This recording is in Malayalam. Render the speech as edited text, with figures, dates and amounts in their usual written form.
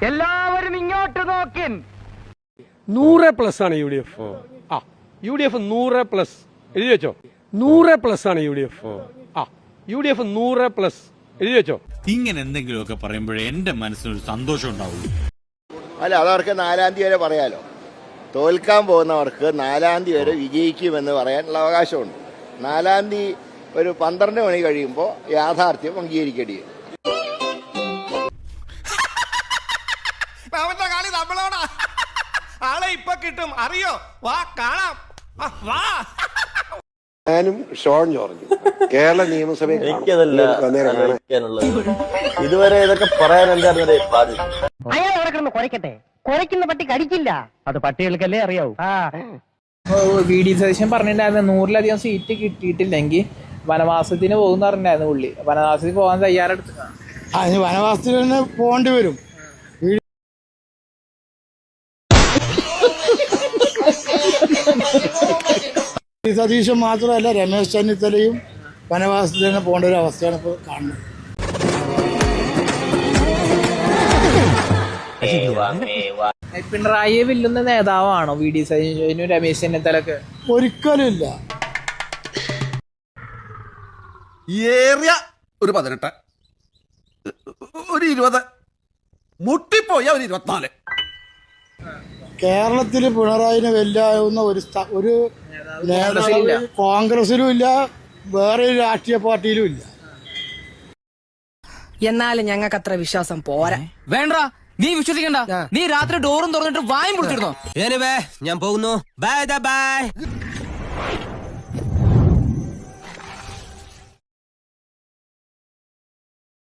എല്ലാവരും ഇങ്ങോട്ട് നോക്കിൻ. 100+ ആണ് UDF. UDF 100+. എഴുതി വെച്ചോ. 100+ ആണ് UDF. UDF 100+. എഴുതി വെച്ചോ. ഇങ്ങനെ എന്തെങ്കിലുമൊക്കെ പറയുമ്പോഴേ എന്റെ മനസ്സിനൊരു സന്തോഷം ഉണ്ടാവുള്ളൂ. അല്ല, അതവർക്ക് 4-ാം തീയതി വരെ പറയാലോ. തോൽക്കാൻ പോകുന്നവർക്ക് 4-ാം തീയതി വരെ വിജയിക്കുമെന്ന് പറയാനുള്ള അവകാശമുണ്ട്. 4-ാം തീയതി ഒരു 12 മണി കഴിയുമ്പോൾ യാഥാർത്ഥ്യം അംഗീകരിക്കേണ്ടി വരും. ആളെ ഇപ്പൊ കിട്ടും, അറിയോ? വാ കാണാം, വാ. ഞാനും ഷോൺ ജോർജ് കേരള നിയമസഭയിൽ ഇതുവരെ ഇതൊക്കെ പറയാൻ എന്താ പാടില്ല. അയാൾ അവിടെ കിടന്ന് കുരയ്ക്കട്ടെ. കുരയ്ക്കുന്ന പട്ടി കടിക്കില്ല. അത് പട്ടികൾക്കല്ലേ അറിയാവൂ. VD സതീശൻ പറഞ്ഞിട്ടുണ്ടായിരുന്നു 100-ലധികം സീറ്റ് കിട്ടിയിട്ടില്ലെങ്കിൽ വനവാസത്തിന് പോകുന്ന പറഞ്ഞിട്ടുണ്ടായിരുന്നു പുള്ളി. വനവാസത്തിന് പോകാൻ തയ്യാറെടുത്തു. വനവാസത്തിന് തന്നെ പോകേണ്ടി വരും. സതീശൻ മാത്രമല്ല, രമേശ് ചെന്നിത്തലയും വനവാസത്തിൽ തന്നെ പോകേണ്ട ഒരു അവസ്ഥയാണ് ഇപ്പോൾ കാണുന്നത്. പിണറായിയെ വെല്ലുന്ന നേതാവാണോ VD സതീശനും രമേശ് ചെന്നിത്തലൊക്കെ? ഒരിക്കലുമില്ല. ഏറിയ ഒരു 18, ഒരു 20, മുട്ടിപ്പോയ ഒരു 24. കേരളത്തിൽ പിണറായിനെ വെല്ലാവുന്ന ഒരു നേതാവ് കോൺഗ്രസിലും ഇല്ല, വേറെ ഒരു രാഷ്ട്രീയ പാർട്ടിയിലും ഇല്ല. എന്നാലും ഞങ്ങൾക്ക് അത്ര വിശ്വാസം പോരാ. വേണ്ട, നീ വിശ്വസിക്കണ്ട. നീ രാത്രി ഡോറും തുറന്നിട്ട് വായും പൊളിച്ചിരുന്നോ? ഞാൻ പോകുന്നു. ബൈ.